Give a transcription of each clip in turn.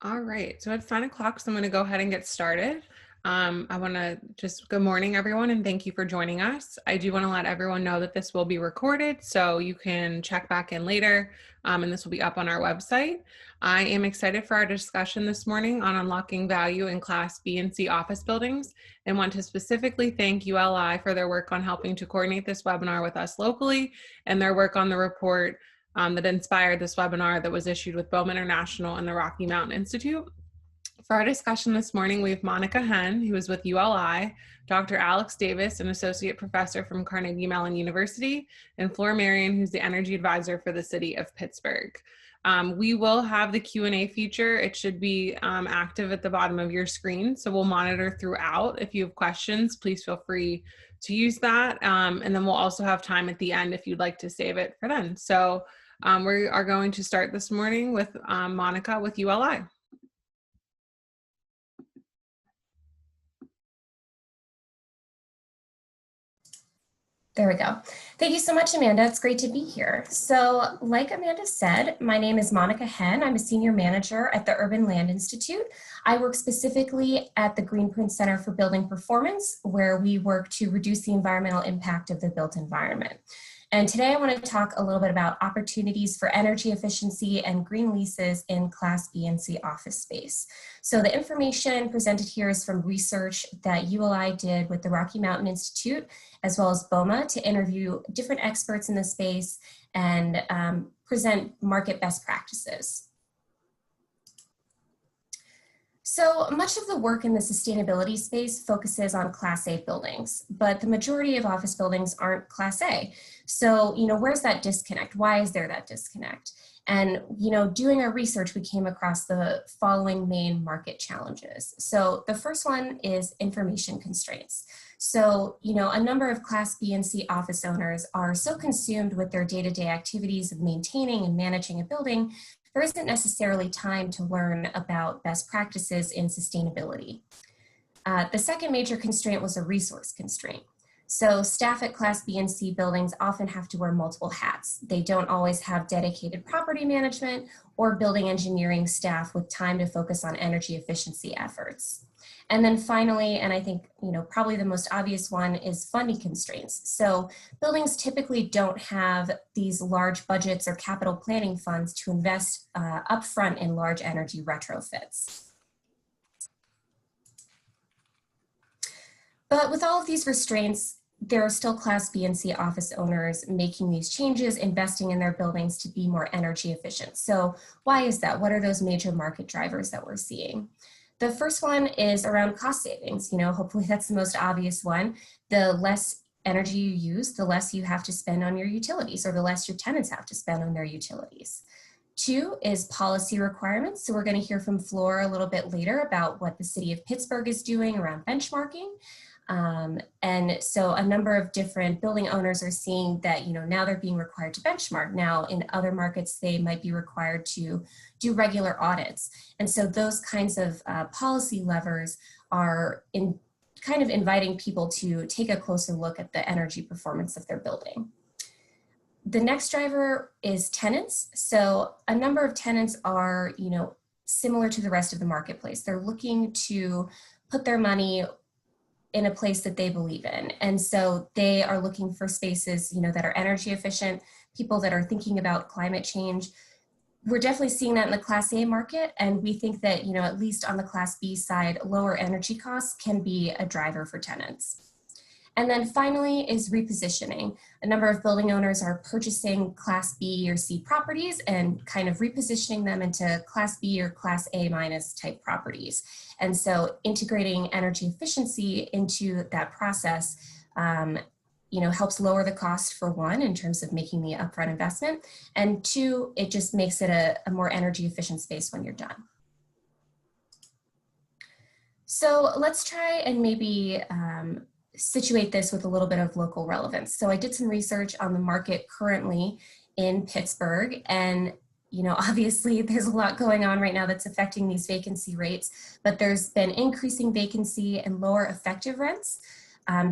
All right, so it's 9 o'clock, so I'm going to go ahead and get started. I want to good morning, everyone, and thank you for joining us. I do want to let everyone know that this will be recorded, so you can check back in later, and this will be up on our website. I am excited for our discussion this morning on unlocking value in Class B and C office buildings, and want to specifically thank ULI for their work on helping to coordinate this webinar with us locally, and their work on the report that inspired this webinar that was issued with BOMA International and the Rocky Mountain Institute. For our discussion this morning, we have Monica Henn, who is with ULI, Dr. Alex Davis, an associate professor from Carnegie Mellon University, and Flora Marion, who's the energy advisor for the city of Pittsburgh. We will have the Q&A feature. It should be active at the bottom of your screen, so we'll monitor throughout. If you have questions, please feel free to use that, and then we'll also have time at the end if you'd like to save it for then. So we are going to start this morning with Monica with ULI. There we go. Thank you so much, Amanda. It's great to be here. So like Amanda said, my name is Monica Henn. I'm a senior manager at the Urban Land Institute. I work specifically at the Greenprint Center for Building Performance, where we work to reduce the environmental impact of the built environment. And today I want to talk a little bit about opportunities for energy efficiency and green leases in Class B and C office space. So the information presented here is from research that ULI did with the Rocky Mountain Institute, as well as BOMA, to interview different experts in the space and present market best practices. So much of the work in the sustainability space focuses on Class A buildings, but the majority of office buildings aren't Class A. So, where's that disconnect? Why is there that disconnect? And, doing our research, we came across the following main market challenges. So the first one is information constraints. So, a number of Class B and C office owners are so consumed with their day-to-day activities of maintaining and managing a building, there isn't necessarily time to learn about best practices in sustainability. The second major constraint was a resource constraint. So staff at Class B and C buildings often have to wear multiple hats. They don't always have dedicated property management or building engineering staff with time to focus on energy efficiency efforts. And then finally, and I think probably the most obvious one, is funding constraints. So buildings typically don't have these large budgets or capital planning funds to invest upfront in large energy retrofits. But with all of these restraints, there are still Class B and C office owners making these changes, investing in their buildings to be more energy efficient. So why is that? What are those major market drivers that we're seeing? The first one is around cost savings. Hopefully that's the most obvious one. The less energy you use, the less you have to spend on your utilities, or the less your tenants have to spend on their utilities. Two is policy requirements. So we're going to hear from Flora a little bit later about what the city of Pittsburgh is doing around benchmarking. And so a number of different building owners are seeing that, now they're being required to benchmark. Now in other markets, they might be required to do regular audits. And so those kinds of policy levers are kind of inviting people to take a closer look at the energy performance of their building. The next driver is tenants. So a number of tenants are, similar to the rest of the marketplace. They're looking to put their money in a place that they believe in. And so they are looking for spaces, that are energy efficient, people that are thinking about climate change. We're definitely seeing that in the Class A market. And we think that, at least on the Class B side, lower energy costs can be a driver for tenants. And then finally is repositioning. A number of building owners are purchasing Class B or C properties and kind of repositioning them into Class B or Class A minus type properties. And so integrating energy efficiency into that process, helps lower the cost, for one, in terms of making the upfront investment. And two, it just makes it a more energy efficient space when you're done. So let's try and maybe situate this with a little bit of local relevance. So I did some research on the market currently in Pittsburgh, and obviously there's a lot going on right now that's affecting these vacancy rates, but there's been increasing vacancy and lower effective rents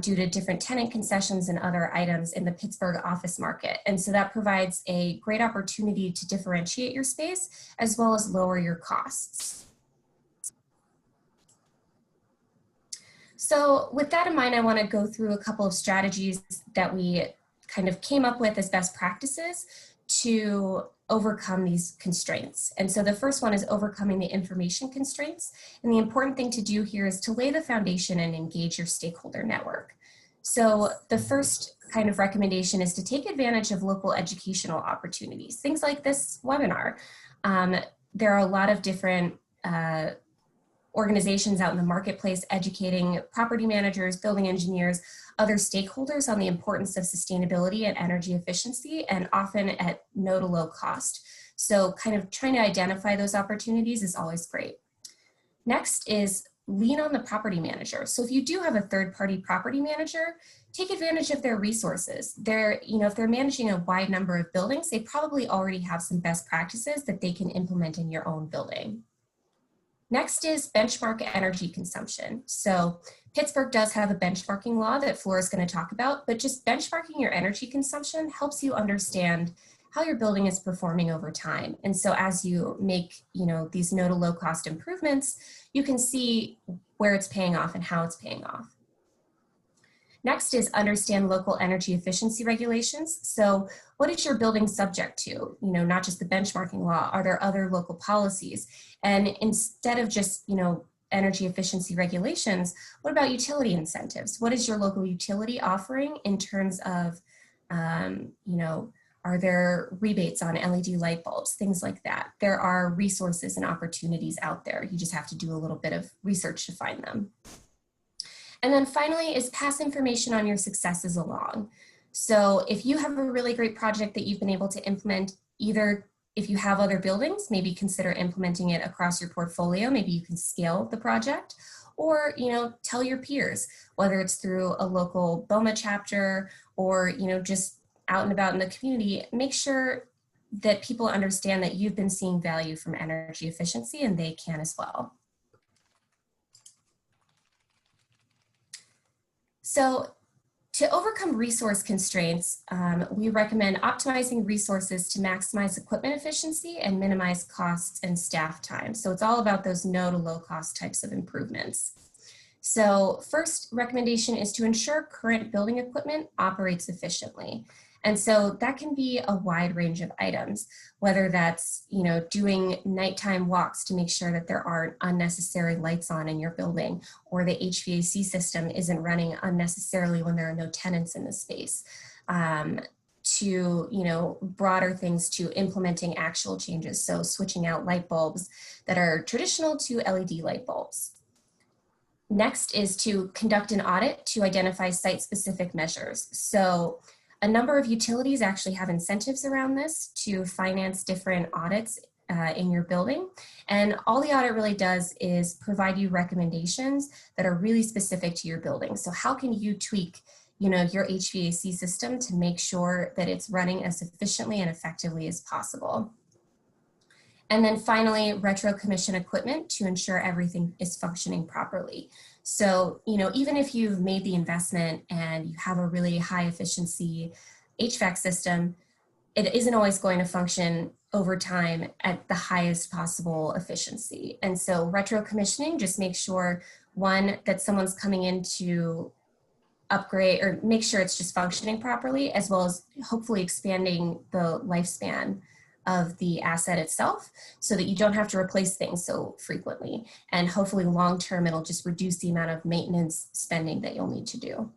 due to different tenant concessions and other items in the Pittsburgh office market. And so that provides a great opportunity to differentiate your space as well as lower your costs. So with that in mind, I want to go through a couple of strategies that we kind of came up with as best practices to overcome these constraints. And so the first one is overcoming the information constraints. And the important thing to do here is to lay the foundation and engage your stakeholder network. So the first kind of recommendation is to take advantage of local educational opportunities, things like this webinar. There are a lot of different organizations out in the marketplace educating property managers, building engineers, other stakeholders on the importance of sustainability and energy efficiency, and often at no to low cost. So kind of trying to identify those opportunities is always great. Next is lean on the property manager. So if you do have a third-party property manager, take advantage of their resources. If they're managing a wide number of buildings, they probably already have some best practices that they can implement in your own building. Next is benchmark energy consumption. So Pittsburgh does have a benchmarking law that Flora is going to talk about, but just benchmarking your energy consumption helps you understand how your building is performing over time. And so as you make, these no to low cost improvements, you can see where it's paying off and how it's paying off. Next is understand local energy efficiency regulations. So what is your building subject to? Not just the benchmarking law, are there other local policies? And instead of just, energy efficiency regulations, what about utility incentives? What is your local utility offering in terms of, are there rebates on LED light bulbs, things like that? There are resources and opportunities out there. You just have to do a little bit of research to find them. And then finally is pass information on your successes along. So if you have a really great project that you've been able to implement, either if you have other buildings, maybe consider implementing it across your portfolio. Maybe you can scale the project, or tell your peers, whether it's through a local BOMA chapter or just out and about in the community. Make sure that people understand that you've been seeing value from energy efficiency, and they can as well. So to overcome resource constraints, we recommend optimizing resources to maximize equipment efficiency and minimize costs and staff time. So it's all about those no to low cost types of improvements. So first recommendation is to ensure current building equipment operates efficiently. And so that can be a wide range of items, whether that's, doing nighttime walks to make sure that there aren't unnecessary lights on in your building, or the HVAC system isn't running unnecessarily when there are no tenants in the space, to, broader things to implementing actual changes. So switching out light bulbs that are traditional to LED light bulbs. Next is to conduct an audit to identify site-specific measures. So a number of utilities actually have incentives around this to finance different audits in your building. And all the audit really does is provide you recommendations that are really specific to your building. So how can you tweak, your HVAC system to make sure that it's running as efficiently and effectively as possible? And then finally, retro commission equipment to ensure everything is functioning properly. So, even if you've made the investment and you have a really high efficiency HVAC system, it isn't always going to function over time at the highest possible efficiency. And so retro commissioning just makes sure, one, that someone's coming in to upgrade or make sure it's just functioning properly, as well as hopefully expanding the lifespan of the asset itself so that you don't have to replace things so frequently. And hopefully long-term, it'll just reduce the amount of maintenance spending that you'll need to do.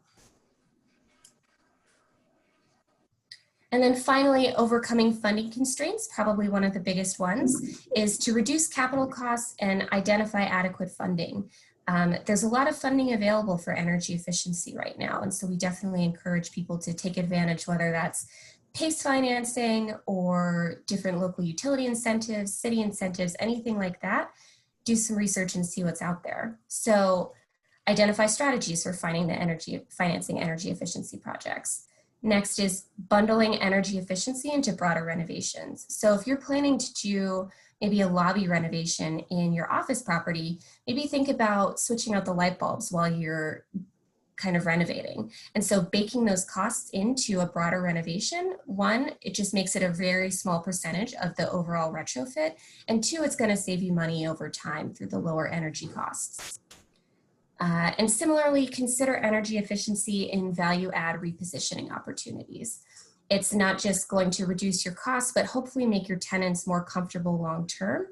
And then finally, overcoming funding constraints, probably one of the biggest ones, is to reduce capital costs and identify adequate funding. There's a lot of funding available for energy efficiency right now. And so we definitely encourage people to take advantage, whether that's PACE financing or different local utility incentives, city incentives, anything like that. Do some research and see what's out there. So identify strategies for financing energy efficiency projects. Next is bundling energy efficiency into broader renovations. So if you're planning to do maybe a lobby renovation in your office property, maybe think about switching out the light bulbs while you're kind of renovating. And so baking those costs into a broader renovation, one, it just makes it a very small percentage of the overall retrofit. And two, it's going to save you money over time through the lower energy costs. And similarly, consider energy efficiency in value add repositioning opportunities. It's not just going to reduce your costs, but hopefully make your tenants more comfortable long-term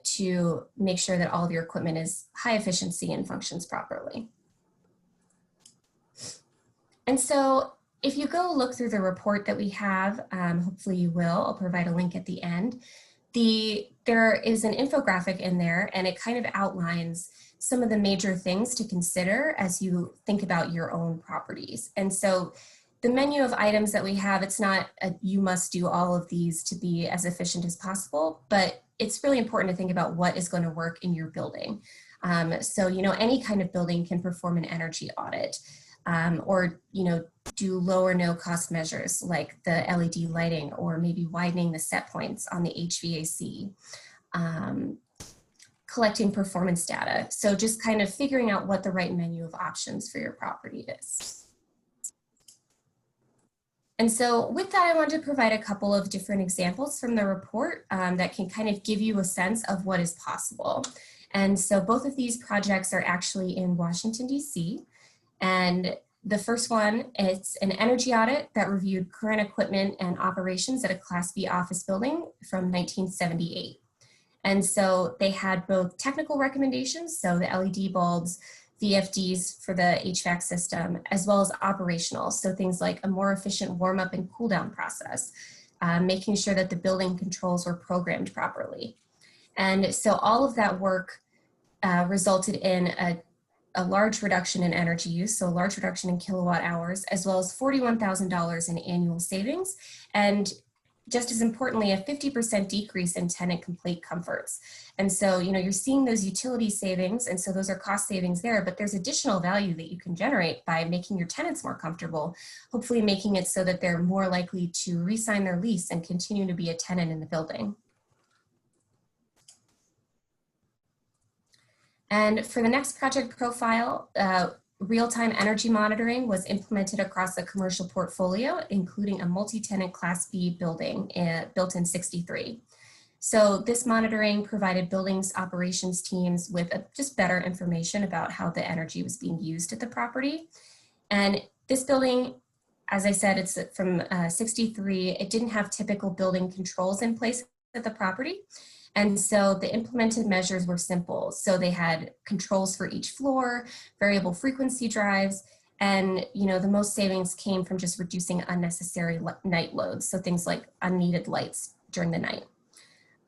to make sure that all of your equipment is high efficiency and functions properly. And so if you go look through the report that we have, hopefully you will, I'll provide a link at the end. There is an infographic in there, and it kind of outlines some of the major things to consider as you think about your own properties. And so the menu of items that we have, it's not you must do all of these to be as efficient as possible, but it's really important to think about what is going to work in your building. So, any kind of building can perform an energy audit or, do low or no cost measures like the LED lighting or maybe widening the set points on the HVAC. Collecting performance data. So just kind of figuring out what the right menu of options for your property is. And so with that, I wanted to provide a couple of different examples from the report that can kind of give you a sense of what is possible. And so both of these projects are actually in Washington, D.C. And the first one, it's an energy audit that reviewed current equipment and operations at a Class B office building from 1978. And so they had both technical recommendations, so the LED bulbs, VFDs for the HVAC system, as well as operational, so things like a more efficient warm-up and cool-down process, making sure that the building controls were programmed properly. And so all of that work resulted in a large reduction in energy use, so a large reduction in kilowatt hours, as well as $41,000 in annual savings, and just as importantly, a 50% decrease in tenant complaint comforts. And so, you're seeing those utility savings, and so those are cost savings there, but there's additional value that you can generate by making your tenants more comfortable, hopefully making it so that they're more likely to re-sign their lease and continue to be a tenant in the building. And for the next project profile, real-time energy monitoring was implemented across the commercial portfolio, including a multi-tenant Class B building built in '63. So this monitoring provided buildings operations teams with just better information about how the energy was being used at the property. And this building, as I said, it's from '63. It didn't have typical building controls in place at the property. And so the implemented measures were simple. So they had controls for each floor, variable frequency drives, and the most savings came from just reducing unnecessary night loads. So things like unneeded lights during the night.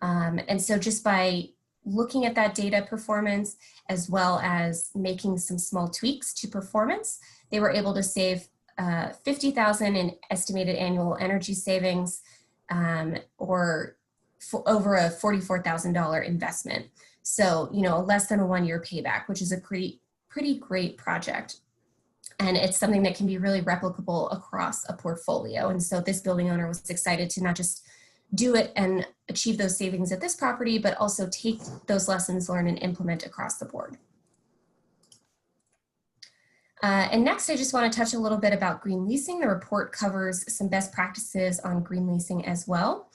And so just by looking at that data performance, as well as making some small tweaks to performance, they were able to save $50,000 in estimated annual energy savings, or over a $44,000 investment. So, less than a 1-year payback, which is a pretty great project. And it's something that can be really replicable across a portfolio. And so this building owner was excited to not just do it and achieve those savings at this property, but also take those lessons learned and implement across the board. And next, I just want to touch a little bit about green leasing. The report covers some best practices on green leasing as well.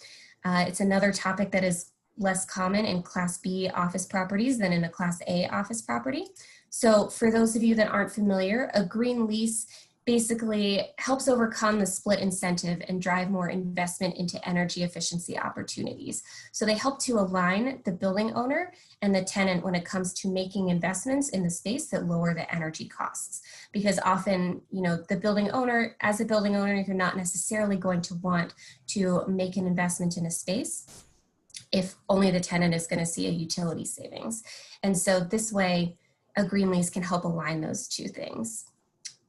It's another topic that is less common in Class B office properties than in a Class A office property. So for those of you that aren't familiar, a green lease basically helps overcome the split incentive and drive more investment into energy efficiency opportunities. So they help to align the building owner and the tenant when it comes to making investments in the space that lower the energy costs. Because often, the building owner, as a building owner, you're not necessarily going to want to make an investment in a space if only the tenant is going to see a utility savings. And so this way, a green lease can help align those two things.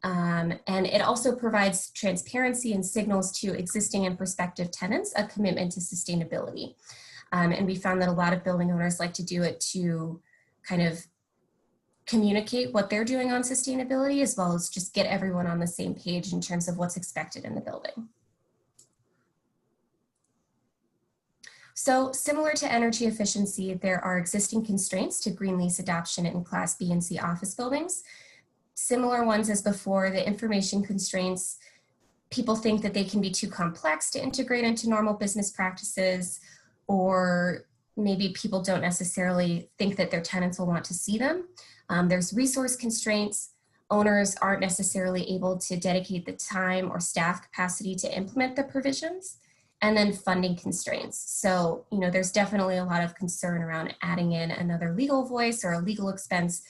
And it also provides transparency and signals to existing and prospective tenants a commitment to sustainability. And we found that a lot of building owners like to do it to kind of communicate what they're doing on sustainability, as well as just get everyone on the same page in terms of what's expected in the building. So similar to energy efficiency, there are existing constraints to green lease adoption in Class B and C office buildings. Similar ones as before, the information constraints, people think that they can be too complex to integrate into normal business practices, or maybe people don't necessarily think that their tenants will want to see them. There's resource constraints. Owners aren't necessarily able to dedicate the time or staff capacity to implement the provisions. And then funding constraints. So, there's definitely a lot of concern around adding in another legal voice or a legal expense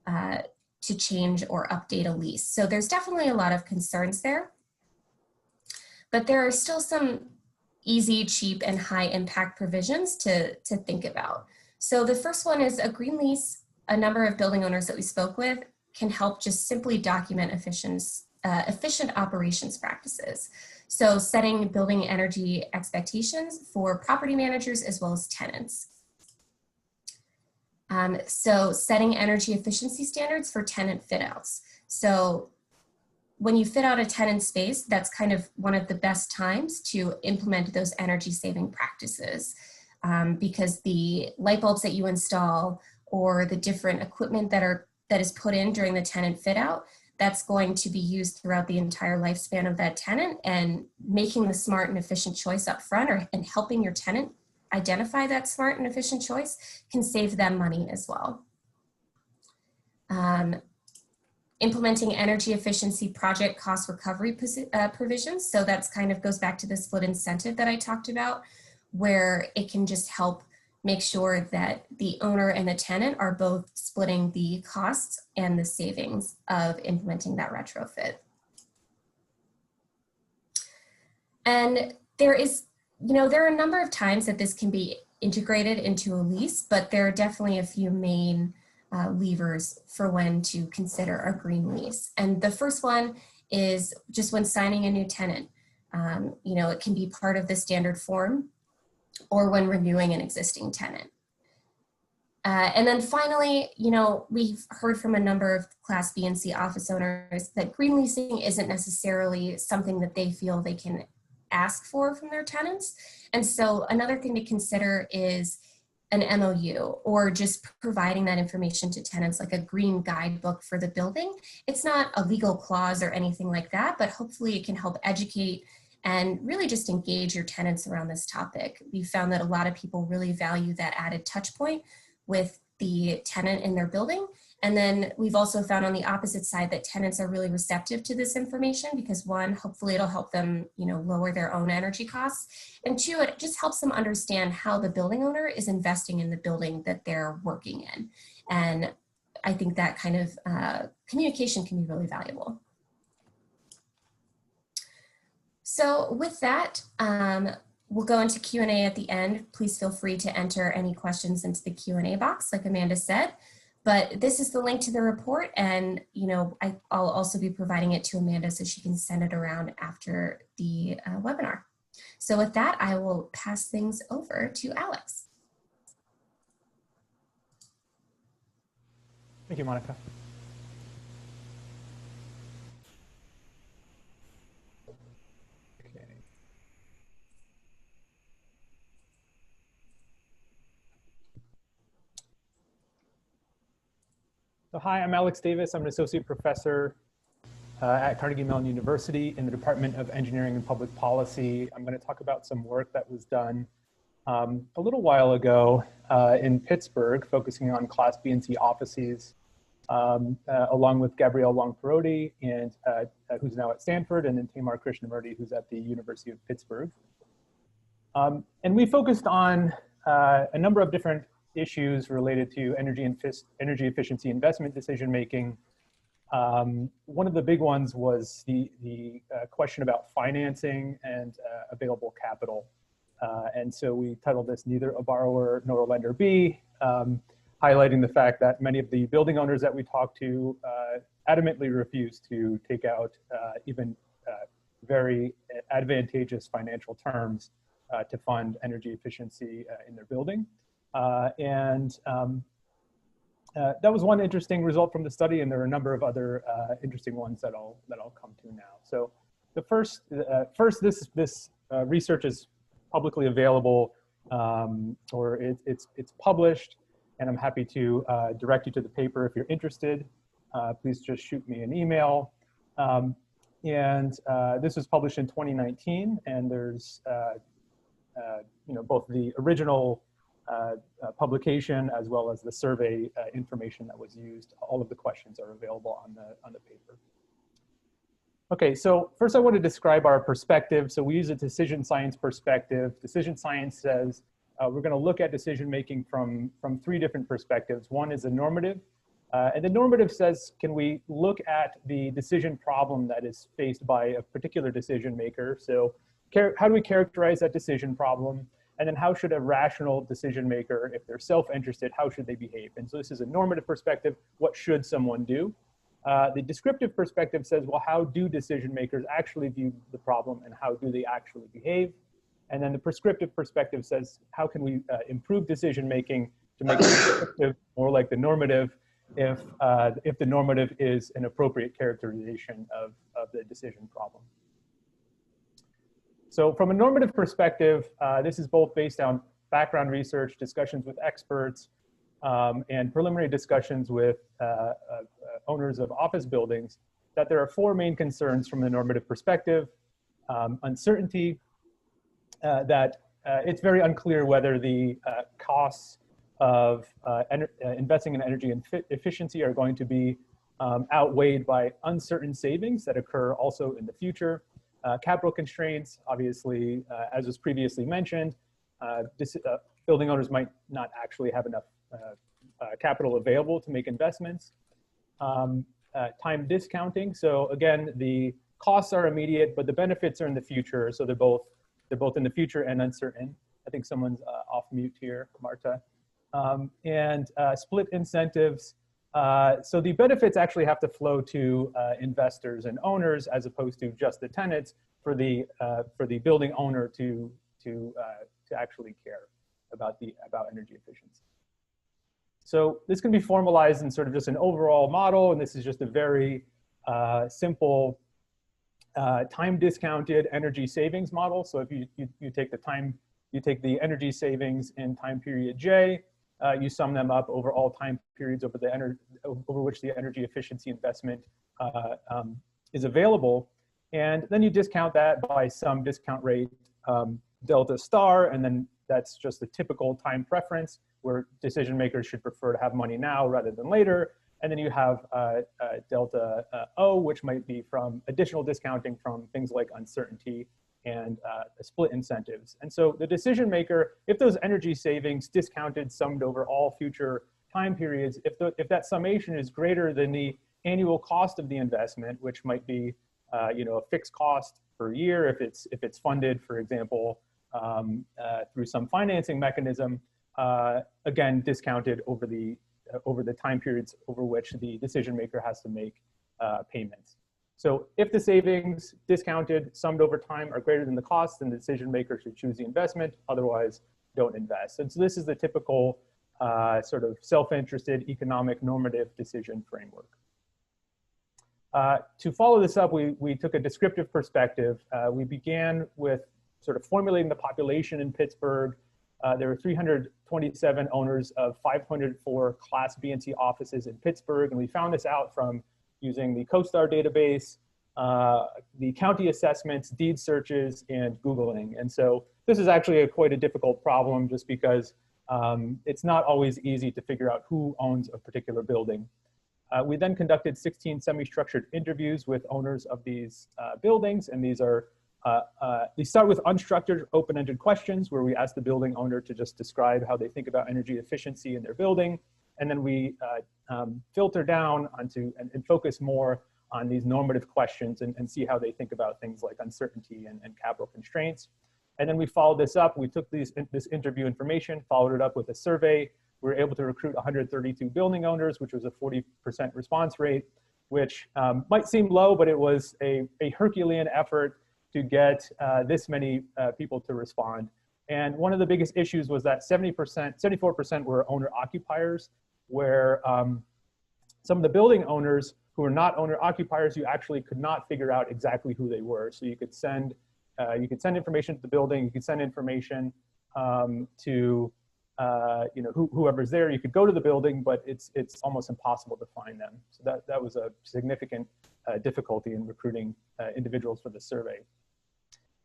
to change or update a lease. So there's definitely a lot of concerns there. But there are still some easy, cheap, and high impact provisions to think about. So the first one is a green lease. A number of building owners that we spoke with can help just simply document efficient operations practices. So setting building energy expectations for property managers as well as tenants. So setting energy efficiency standards for tenant fit outs. So when you fit out a tenant space, that's kind of one of the best times to implement those energy saving practices because the light bulbs that you install or the different equipment that is put in during the tenant fit out, that's going to be used throughout the entire lifespan of that tenant, and making the smart and efficient choice up front and helping your tenant identify that smart and efficient choice can save them money as well. Implementing energy efficiency project cost recovery provisions. So that's kind of goes back to the split incentive that I talked about, where it can just help make sure that the owner and the tenant are both splitting the costs and the savings of implementing that retrofit. And there are a number of times that this can be integrated into a lease, but there are definitely a few main levers for when to consider a green lease. And the first one is just when signing a new tenant. It can be part of the standard form or when renewing an existing tenant. And then finally, we've heard from a number of Class B and C office owners that green leasing isn't necessarily something that they feel they can ask for from their tenants. And so another thing to consider is an MOU, or just providing that information to tenants, like a green guidebook for the building. It's not a legal clause or anything like that, but hopefully it can help educate and really just engage your tenants around this topic. We found that a lot of people really value that added touch point with the tenant in their building. And then we've also found on the opposite side that tenants are really receptive to this information because, one, hopefully it'll help them, lower their own energy costs. And two, it just helps them understand how the building owner is investing in the building that they're working in. And I think that kind of communication can be really valuable. So with that, we'll go into Q&A at the end. Please feel free to enter any questions into the Q&A box, like Amanda said. But this is the link to the report, and I'll also be providing it to Amanda so she can send it around after the webinar. So with that, I will pass things over to Alex. Thank you, Monica. So hi, I'm Alex Davis. I'm an associate professor at Carnegie Mellon University in the Department of Engineering and Public Policy. I'm going to talk about some work that was done a little while ago in Pittsburgh, focusing on Class B and C offices, along with Gabrielle Long-Perotti, and who's now at Stanford, and then Tamar Krishnamurti, who's at the University of Pittsburgh. And we focused on a number of different issues related to energy efficiency investment decision making. One of the big ones was the question about financing and available capital. And so we titled this Neither a Borrower Nor a Lender Be, highlighting the fact that many of the building owners that we talked to adamantly refuse to take out even very advantageous financial terms to fund energy efficiency in their building. That was one interesting result from the study, and there are a number of other interesting ones that I'll come to now. So the first this research is publicly available, or it's published, and I'm happy to direct you to the paper if you're interested. Please just shoot me an email. This was published in 2019, and there's both the original publication, as well as the survey information that was used. All of the questions are available on the paper. Okay, so first I want to describe our perspective. So we use a decision science perspective. Decision science says we're going to look at decision making from three different perspectives. One is a normative, and the normative says, can we look at the decision problem that is faced by a particular decision maker? So how do we characterize that decision problem? And then how should a rational decision maker, if they're self-interested, how should they behave? And so this is a normative perspective. What should someone do? The descriptive perspective says, well, how do decision makers actually view the problem and how do they actually behave? And then the prescriptive perspective says, how can we improve decision making to make the prescriptive more like the normative if the normative is an appropriate characterization of the decision problem. So from a normative perspective, this is both based on background research, discussions with experts, and preliminary discussions with owners of office buildings, that there are four main concerns from the normative perspective. Uncertainty, that it's very unclear whether the costs of investing in energy and efficiency are going to be outweighed by uncertain savings that occur also in the future. Capital constraints, obviously, as was previously mentioned, building owners might not actually have enough capital available to make investments. Time discounting, so again, the costs are immediate, but the benefits are in the future, so they're both in the future and uncertain. I think someone's off mute here, Marta. And split incentives. So the benefits actually have to flow to investors and owners as opposed to just the tenants for the building owner to actually care about energy efficiency. So this can be formalized in sort of just an overall model, and this is just a very simple time discounted energy savings model. So if you take the energy savings in time period J, you sum them up over all time periods over which the energy efficiency investment is available. And then you discount that by some discount rate delta star, and then that's just the typical time preference where decision makers should prefer to have money now rather than later. And then you have delta O, which might be from additional discounting from things like uncertainty and split incentives. And so the decision maker, if those energy savings discounted summed over all future time periods, if that summation is greater than the annual cost of the investment, which might be a fixed cost per year if it's funded, for example, through some financing mechanism, again discounted over the time periods over which the decision maker has to make payments. So if the savings discounted summed over time are greater than the cost, then the decision maker should choose the investment, otherwise don't invest. And so this is the typical sort of self-interested economic normative decision framework. To follow this up, we took a descriptive perspective. We began with sort of formulating the population in Pittsburgh. There were 327 owners of 504 Class B and C offices in Pittsburgh, and we found this out from using the CoStar database, the county assessments, deed searches, and Googling. And so this is actually quite a difficult problem just because it's not always easy to figure out who owns a particular building. We then conducted 16 semi-structured interviews with owners of these buildings, and these start with unstructured, open-ended questions where we ask the building owner to just describe how they think about energy efficiency in their building. And then we filter down onto and focus more on these normative questions and see how they think about things like uncertainty and capital constraints. And then we followed this up. We took this interview information, followed it up with a survey. We were able to recruit 132 building owners, which was a 40% response rate, which might seem low, but it was a Herculean effort to get this many people to respond. And one of the biggest issues was that 74% were owner occupiers, where some of the building owners who were not owner occupiers, you actually could not figure out exactly who they were. So you could send information to the building, you could send information to whoever's there. You could go to the building, but it's almost impossible to find them. So that was a significant difficulty in recruiting individuals for the survey.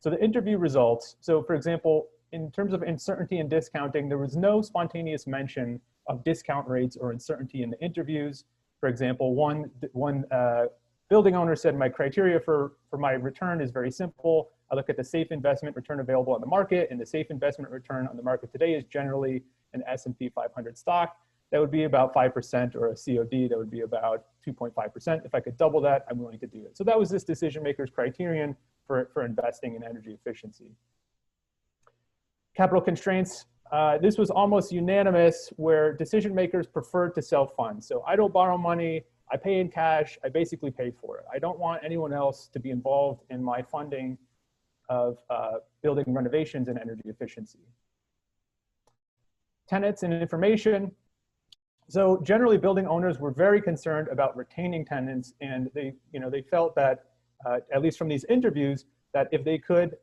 So the interview results. So for example, in terms of uncertainty and discounting, there was no spontaneous mention of discount rates or uncertainty in the interviews. For example, one building owner said, my criteria for my return is very simple. I look at the safe investment return available on the market, and the safe investment return on the market today is generally an S&P 500 stock. That would be about 5%, or a COD, that would be about 2.5%. If I could double that, I'm willing to do it. So that was this decision maker's criterion for investing in energy efficiency. Capital constraints. This was almost unanimous, where decision makers preferred to self-fund. So I don't borrow money, I pay in cash, I basically pay for it. I don't want anyone else to be involved in my funding of building renovations and energy efficiency. Tenants and information. So generally, building owners were very concerned about retaining tenants, and they felt that, at least from these interviews, that if they could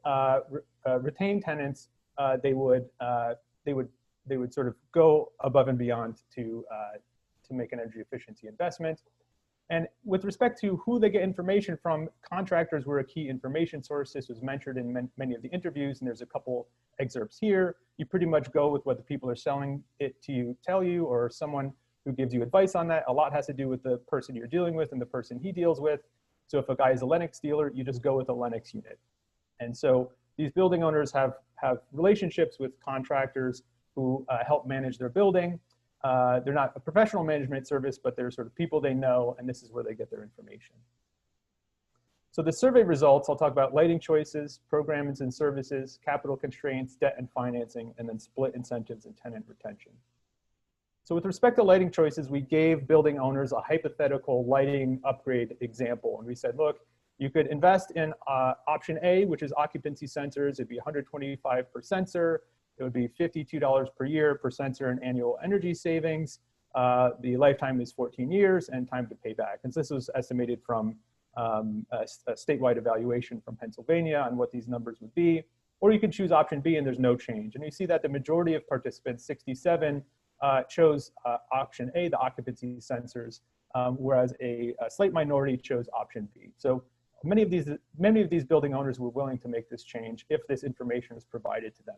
retain tenants, they would sort of go above and beyond to make an energy efficiency investment. And with respect to who they get information from, contractors were a key information source. This was mentioned in many of the interviews, and there's a couple excerpts here. You pretty much go with what the people are selling it to you tell you, or someone who gives you advice on that. A lot has to do with the person you're dealing with and the person he deals with. So if a guy is a Lennox dealer, you just go with a Lennox unit. And so these building owners have relationships with contractors who help manage their building. They're not a professional management service, but they're sort of people they know, and this is where they get their information. So the survey results, I'll talk about lighting choices, programs and services, capital constraints, debt and financing, and then split incentives and tenant retention. So with respect to lighting choices, we gave building owners a hypothetical lighting upgrade example. And we said, look, you could invest in option A, which is occupancy sensors. It'd be $125 per sensor. It would be $52 per year per sensor in annual energy savings. The lifetime is 14 years and time to pay back. And so this was estimated from a statewide evaluation from Pennsylvania on what these numbers would be. Or you could choose option B and there's no change. And you see that the majority of participants, 67, chose option A, the occupancy sensors, whereas a slight minority chose option B. So many of these building owners were willing to make this change if this information is provided to them.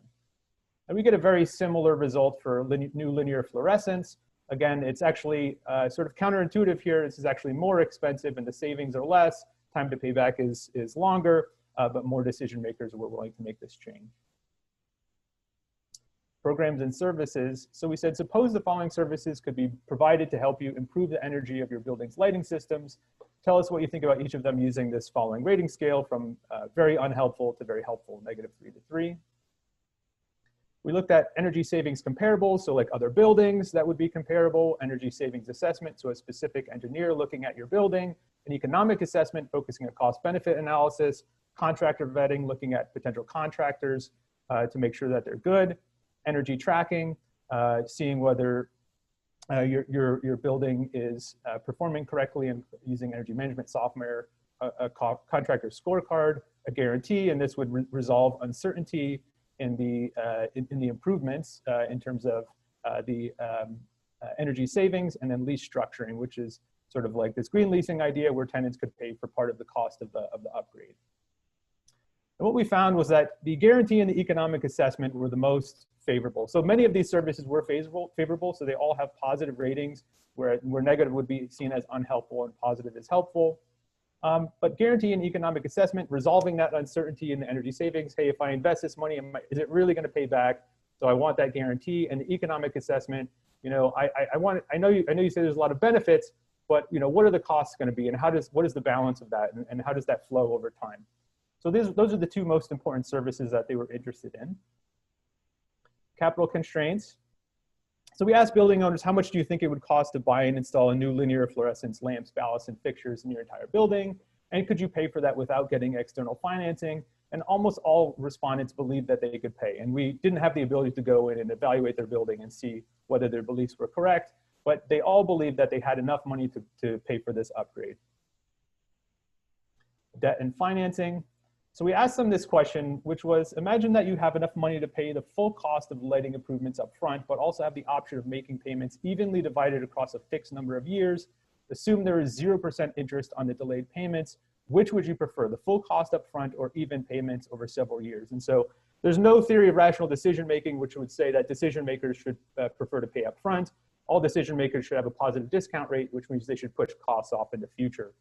And we get a very similar result for new linear fluorescence. Again, it's actually sort of counterintuitive here. This is actually more expensive and the savings are less. Time to pay back is longer, but more decision makers were willing to make this change. Programs and services. So we said, suppose the following services could be provided to help you improve the energy of your building's lighting systems. Tell us what you think about each of them using this following rating scale from very unhelpful to very helpful, -3 to 3. We looked at energy savings comparables, so like other buildings that would be comparable, energy savings assessment, so a specific engineer looking at your building, an economic assessment focusing on cost-benefit analysis, contractor vetting, looking at potential contractors to make sure that they're good, energy tracking, seeing whether your building is performing correctly and using energy management software, a contractor scorecard, a guarantee, and this would resolve uncertainty in the improvements in terms of the energy savings, and then lease structuring, which is sort of like this green leasing idea where tenants could pay for part of the cost of the upgrade. And what we found was that the guarantee and the economic assessment were the most favorable. So many of these services were favorable, so they all have positive ratings, where negative would be seen as unhelpful and positive is helpful. But guarantee and economic assessment, resolving that uncertainty in the energy savings. Hey, if I invest this money, is it really going to pay back? So I want that guarantee. And the economic assessment, I know you say there's a lot of benefits, but what are the costs going to be, and what is the balance of that, and how does that flow over time? So those are the two most important services that they were interested in. Capital constraints. So we asked building owners, how much do you think it would cost to buy and install a new linear fluorescence lamps, ballasts, and fixtures in your entire building? And could you pay for that without getting external financing? And almost all respondents believed that they could pay. And we didn't have the ability to go in and evaluate their building and see whether their beliefs were correct, but they all believed that they had enough money to pay for this upgrade. Debt and financing. So we asked them this question, which was, imagine that you have enough money to pay the full cost of lighting improvements up front, but also have the option of making payments evenly divided across a fixed number of years. Assume there is 0% interest on the delayed payments. Which would you prefer, the full cost up front or even payments over several years? And so There's no theory of rational decision making which would say that decision makers should prefer to pay up front. All decision makers should have a positive discount rate, which means they should push costs off in the future.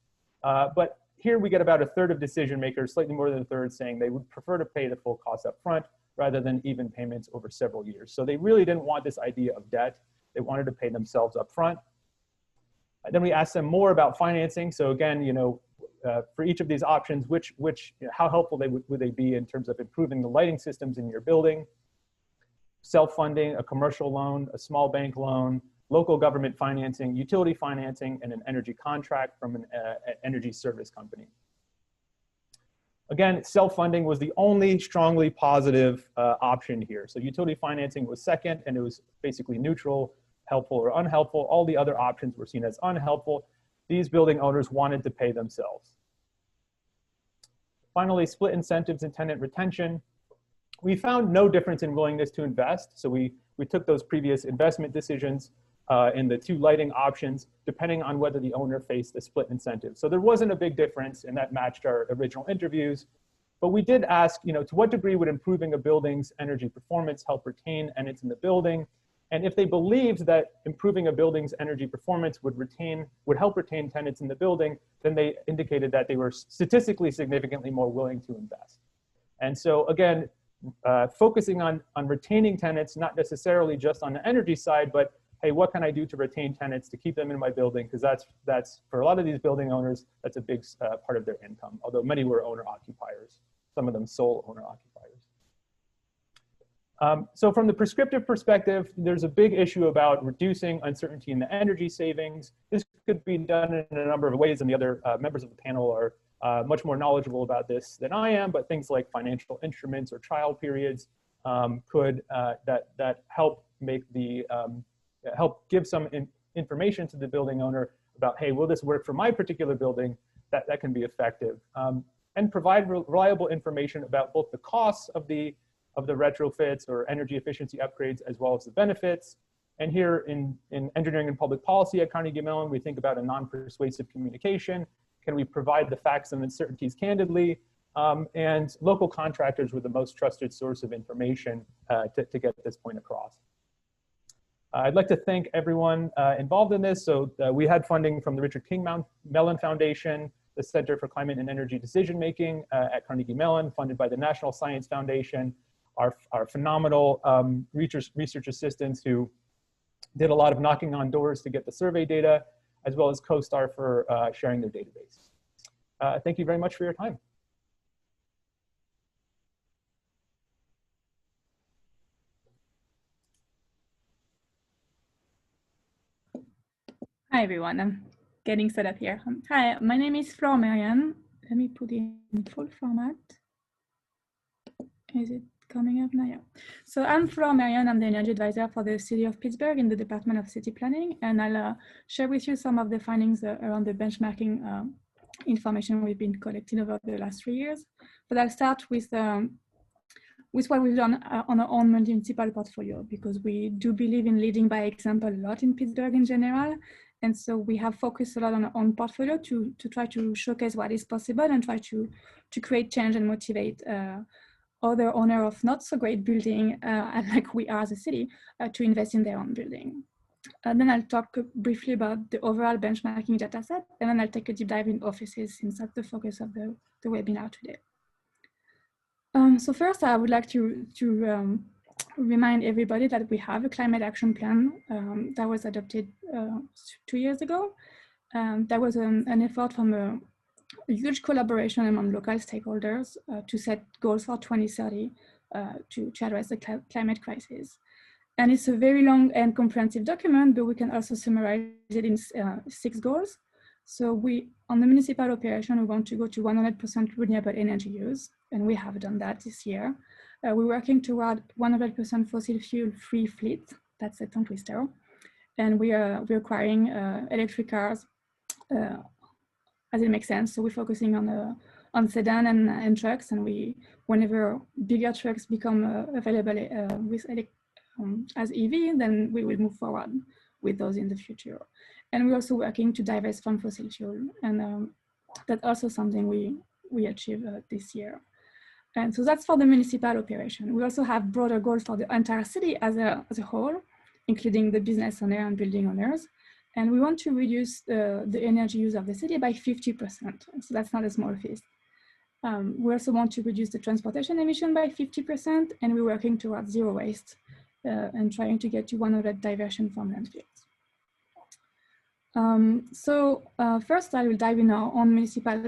But here we get about a third of decision makers, slightly more than a third, saying they would prefer to pay the full cost up front rather than even payments over several years. So they really didn't want this idea of debt. They wanted to pay themselves up front. Then we asked them more about financing. So again, for each of these options, how helpful would they be in terms of improving the lighting systems in your building, self-funding, a commercial loan, a small bank loan, local government financing, utility financing, and an energy contract from an energy service company. Again, self-funding was the only strongly positive option here. So utility financing was second, and it was basically neutral, helpful or unhelpful. All the other options were seen as unhelpful. These building owners wanted to pay themselves. Finally, split incentives and tenant retention. We found no difference in willingness to invest. So we took those previous investment decisions in the two lighting options, depending on whether the owner faced a split incentive. So there wasn't a big difference, and that matched our original interviews. But we did ask, to what degree would improving a building's energy performance help retain tenants in the building? And if they believed that improving a building's energy performance would help retain tenants in the building, then they indicated that they were statistically significantly more willing to invest. And so again, focusing on retaining tenants, not necessarily just on the energy side, but hey, what can I do to retain tenants to keep them in my building? Because that's for a lot of these building owners, that's a big part of their income, although many were owner occupiers, some of them sole owner occupiers. So from the prescriptive perspective, there's a big issue about reducing uncertainty in the energy savings. This could be done in a number of ways, and the other members of the panel are much more knowledgeable about this than I am, but things like financial instruments or trial periods could help make the help give some information to the building owner about, hey, will this work for my particular building? That can be effective, and provide reliable information about both the costs of the retrofits or energy efficiency upgrades, as well as the benefits. And here in engineering and public policy at Carnegie Mellon, we think about a non-persuasive communication. Can we provide the facts and uncertainties candidly? And local contractors were the most trusted source of information to get this point across. I'd like to thank everyone involved in this. So we had funding from the Richard King Mellon Foundation, the Center for Climate and Energy Decision Making at Carnegie Mellon, funded by the National Science Foundation, our phenomenal research assistants who did a lot of knocking on doors to get the survey data, as well as CoStar for sharing their database. Thank you very much for your time. Hi everyone, I'm getting set up here. Hi, my name is Flor Marianne. Let me put it in full format. Is it coming up now? Yeah. So I'm Flor Marianne, I'm the energy advisor for the city of Pittsburgh in the Department of City Planning, and I'll share with you some of the findings around the benchmarking information we've been collecting over the last 3 years. But I'll start with what we've done on our own municipal portfolio, because we do believe in leading by example a lot in Pittsburgh in general. And so we have focused a lot on our own portfolio to try to showcase what is possible and try to create change and motivate other owners of not so great building, like we are as a city, to invest in their own building. And then I'll talk briefly about the overall benchmarking data set, and then I'll take a deep dive in offices, since that's the focus of the webinar today. So first, I would like to remind everybody that we have a climate action plan that was adopted 2 years ago. That was an effort from a huge collaboration among local stakeholders to set goals for 2030 to address the climate crisis. And it's a very long and comprehensive document, but we can also summarize it in 6 goals. So on the municipal operation, we want to go to 100% renewable energy use, and we have done that this year. We're working toward 100% fossil fuel-free fleet. That's a tongue twister. And we're acquiring electric cars as it makes sense. So we're focusing on sedan and trucks, and whenever bigger trucks become available as EV, then we will move forward with those in the future. And we're also working to divest from fossil fuel, and that's also something we achieved this year. And so that's for the municipal operation. We also have broader goals for the entire city as a whole, including the business owner and building owners. And we want to reduce the energy use of the city by 50%. So that's not a small feat. We also want to reduce the transportation emission by 50%, and we're working towards zero waste and trying to get to 100 diversion from landfills. First, I will dive in our own municipal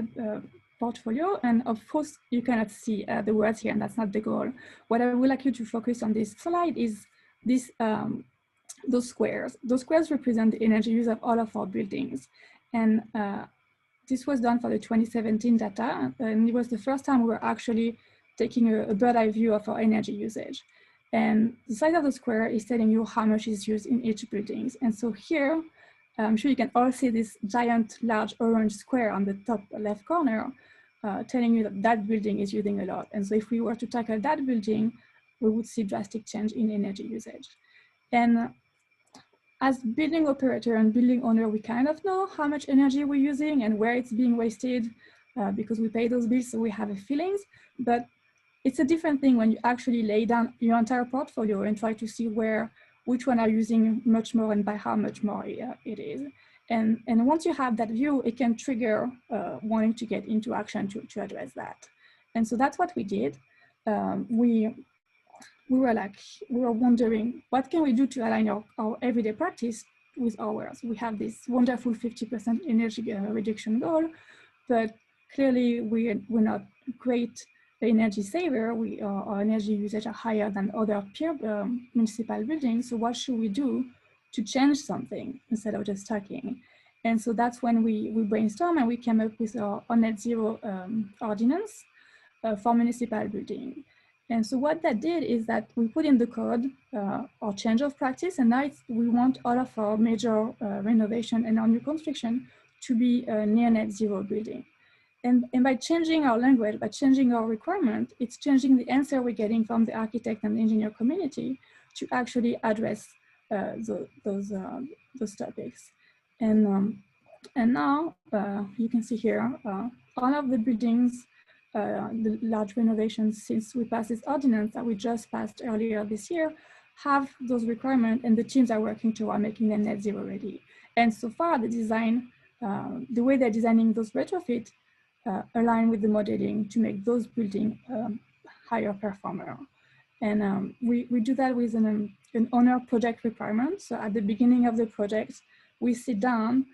portfolio, and of course, you cannot see the words here, and that's not the goal. What I would like you to focus on this slide is this, those squares. Those squares represent the energy use of all of our buildings. And this was done for the 2017 data, and it was the first time we were actually taking a bird's eye view of our energy usage. And the size of the square is telling you how much is used in each building. And so here, I'm sure you can all see this giant, large orange square on the top left corner, telling you that that building is using a lot. And so if we were to tackle that building, we would see drastic change in energy usage. And as building operator and building owner, we kind of know how much energy we're using and where it's being wasted because we pay those bills, so we have a feelings. But it's a different thing when you actually lay down your entire portfolio and try to see which one are using much more and by how much more it is. And once you have that view, it can trigger wanting to get into action to address that. And so that's what we did. We were wondering, what can we do to align our everyday practice with ours? We have this wonderful 50% energy reduction goal, but clearly we're not great energy saver. Our energy usage are higher than other peer municipal buildings. So what should we do to change something instead of just talking? And so that's when we brainstormed and we came up with our net zero ordinance for municipal building. And so what that did is that we put in the code our change of practice, and now we want all of our major renovation and our new construction to be near net zero building. And by changing our language, by changing our requirement, it's changing the answer we're getting from the architect and engineer community to actually address those topics. And now you can see here, all of the buildings, the large renovations since we passed this ordinance that we just passed earlier this year have those requirements, and the teams are working toward making them net zero ready. And so far the design, the way they're designing those retrofit align with the modeling to make those buildings higher performer. And we do that with an owner project requirement. So at the beginning of the project, we sit down,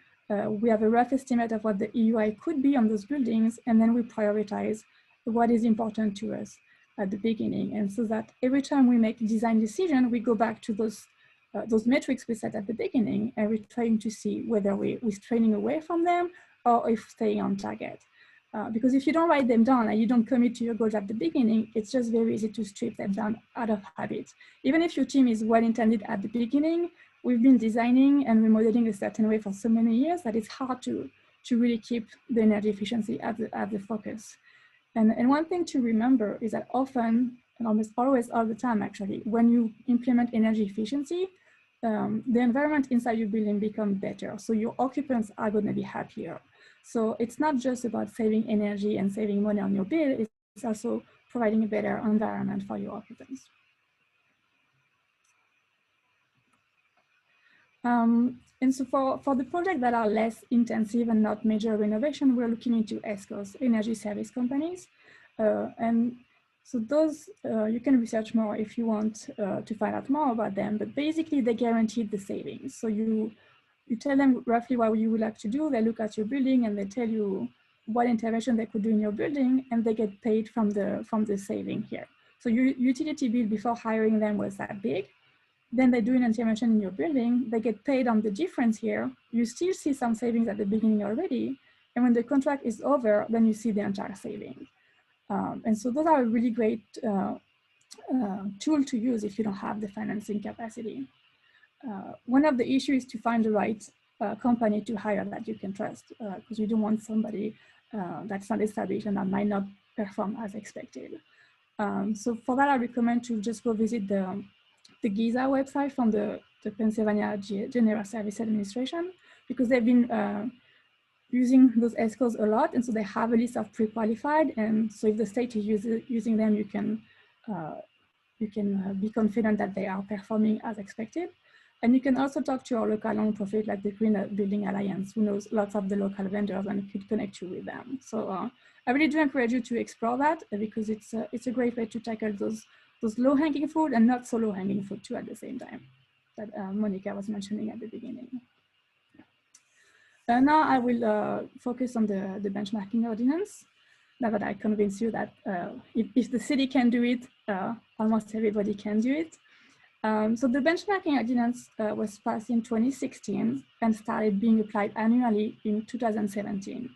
we have a rough estimate of what the EUI could be on those buildings, and then we prioritize what is important to us at the beginning. And so that every time we make a design decision, we go back to those metrics we set at the beginning, and we're trying to see whether we're straying away from them or if staying on target. Because if you don't write them down and you don't commit to your goals at the beginning, it's just very easy to strip them down out of habit. Even if your team is well-intended at the beginning, we've been designing and remodeling a certain way for so many years that it's hard to really keep the energy efficiency at the focus. And one thing to remember is that often, and almost always all the time actually, when you implement energy efficiency, the environment inside your building becomes better. So your occupants are going to be happier. So it's not just about saving energy and saving money on your bill, it's also providing a better environment for your occupants. And so for the projects that are less intensive and not major renovation, we're looking into ESCOs, energy service companies. And so those, you can research more if you want to find out more about them, but basically they guarantee the savings. So you tell them roughly what you would like to do, they look at your building and they tell you what intervention they could do in your building, and they get paid from the saving here. So your utility bill before hiring them was that big. Then they do an intervention in your building, they get paid on the difference here. You still see some savings at the beginning already. And when the contract is over, then you see the entire saving. And so those are a really great tool to use if you don't have the financing capacity. One of the issues is to find the right company to hire that you can trust, because you don't want somebody that's not established and that might not perform as expected. So for that, I recommend to just go visit the GISA website from the Pennsylvania General Service Administration, because they've been using those ESCOs a lot, and so they have a list of pre-qualified, and so if the state is using them, you can be confident that they are performing as expected. And you can also talk to your local nonprofit like the Green Building Alliance, who knows lots of the local vendors and could connect you with them. So I really do encourage you to explore that because it's a great way to tackle those low-hanging fruit and not so low-hanging fruit too at the same time that Monica was mentioning at the beginning. Now I will focus on the benchmarking ordinance. Now that I convinced you that if the city can do it, almost everybody can do it. So the benchmarking ordinance was passed in 2016 and started being applied annually in 2017.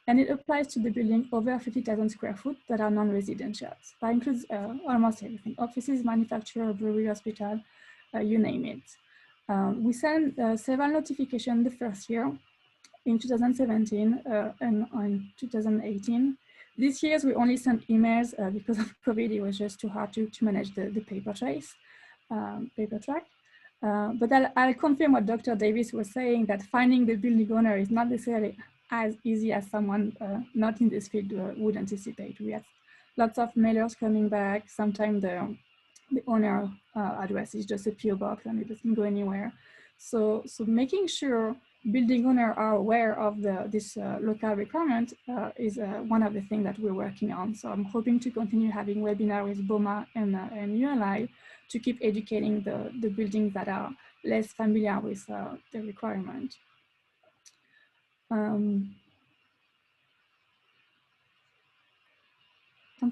And it applies to the building over 50,000 square foot that are non-residential. That includes almost everything: offices, manufacturer, brewery, hospital, you name it. We sent several notifications the first year in 2017 and in 2018. This year we only sent emails because of COVID. It was just too hard to manage the paper track. But I'll confirm what Dr. Davis was saying, that finding the building owner is not necessarily as easy as someone not in this field would anticipate. We had lots of mailers coming back. Sometimes the owner address is just a PO box and it doesn't go anywhere. So making sure building owners are aware of this local requirement is one of the things that we're working on. So I'm hoping to continue having webinars with BOMA and ULI to keep educating the buildings that are less familiar with the requirement. I'm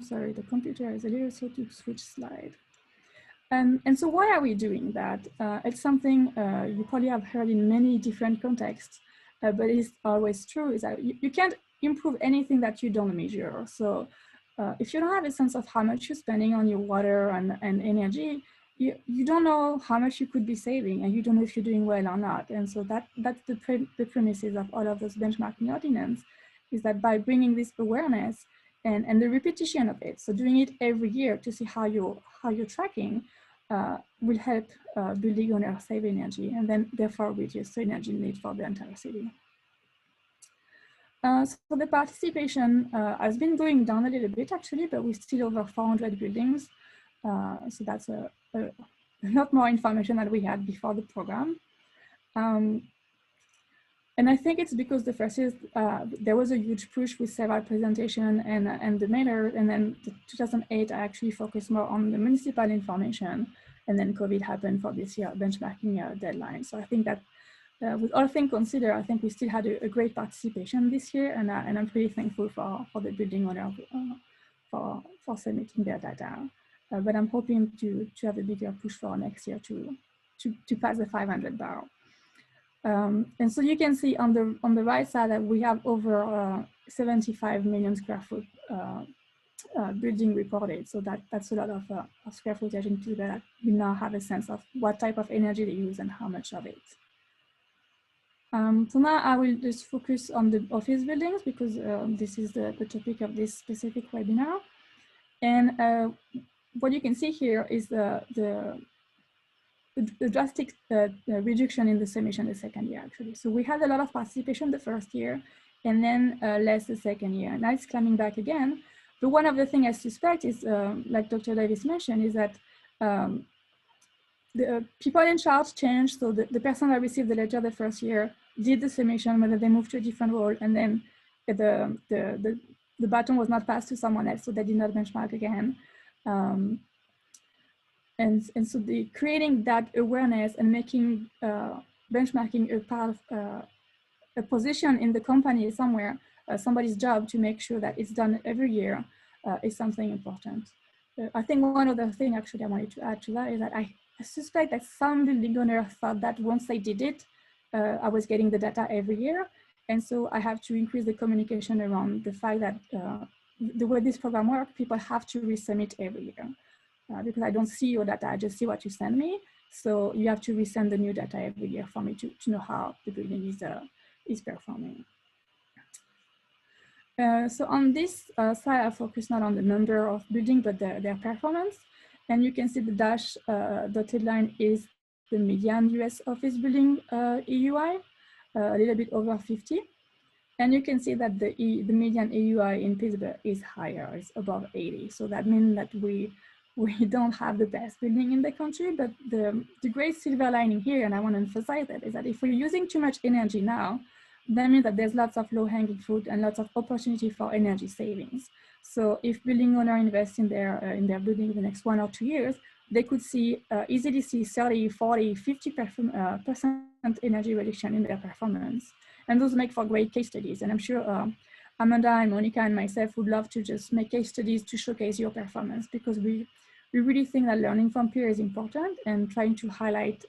sorry, the computer is a little slow to switch slide. And so why are we doing that? It's something you probably have heard in many different contexts, but it's always true, is that you can't improve anything that you don't measure. So if you don't have a sense of how much you're spending on your water and energy, you don't know how much you could be saving, and you don't know if you're doing well or not. And so that's the premises of all of those benchmarking ordinance, is that by bringing this awareness and the repetition of it, so doing it every year to see how you're tracking, will help building owners save energy and then therefore reduce the energy need for the entire city. So the participation has been going down a little bit actually, but we're still over 400 buildings. So that's a lot more information than we had before the program. And I think it's because the first is there was a huge push with several presentations and the mailer, and then 2008 I actually focused more on the municipal information, and then COVID happened for this year benchmarking deadline. So I think that with all things considered, I think we still had a great participation this year, and I'm pretty thankful for the building owner for submitting their data. But I'm hoping to have a bigger push for next year to pass the 500 bar. And so you can see on the right side that we have over 75 million square foot building reported. So that's a lot of square footage into that. You now have a sense of what type of energy they use and how much of it. So now I will just focus on the office buildings because this is the topic of this specific webinar. And what you can see here is the drastic reduction in the submission the second year, actually. So we had a lot of participation the first year and then less the second year. Now it's coming back again. But one of the things I suspect is, like Dr. Davis mentioned, is that the people in charge changed. So the person that received the letter the first year did the submission, whether they moved to a different role, and then the baton was not passed to someone else, so they did not benchmark again. And so creating that awareness and making benchmarking a part of a position in the company somewhere, somebody's job to make sure that it's done every year is something important. I think one other thing actually I wanted to add to that is that I suspect that some building owners thought that once they did it, I was getting the data every year. And so I have to increase the communication around the fact that the way this program works, people have to resubmit every year. Because I don't see your data, I just see what you send me. So you have to resend the new data every year for me to know how the building is performing. So on this slide, I focus not on the number of buildings, but their performance. And you can see the dash dotted line is the median US office building EUI, a little bit over 50. And you can see that the median AUI in Pittsburgh is higher, it's above 80. So that means that we don't have the best building in the country, but the great silver lining here, and I want to emphasize that, is that if we're using too much energy now, that means that there's lots of low-hanging fruit and lots of opportunity for energy savings. So if building owner invest in their building in the next 1 or 2 years, they could easily see 30, 40, 50% energy reduction in their performance. And those make for great case studies. And I'm sure Amanda and Monica and myself would love to just make case studies to showcase your performance, because we really think that learning from peers is important, and trying to highlight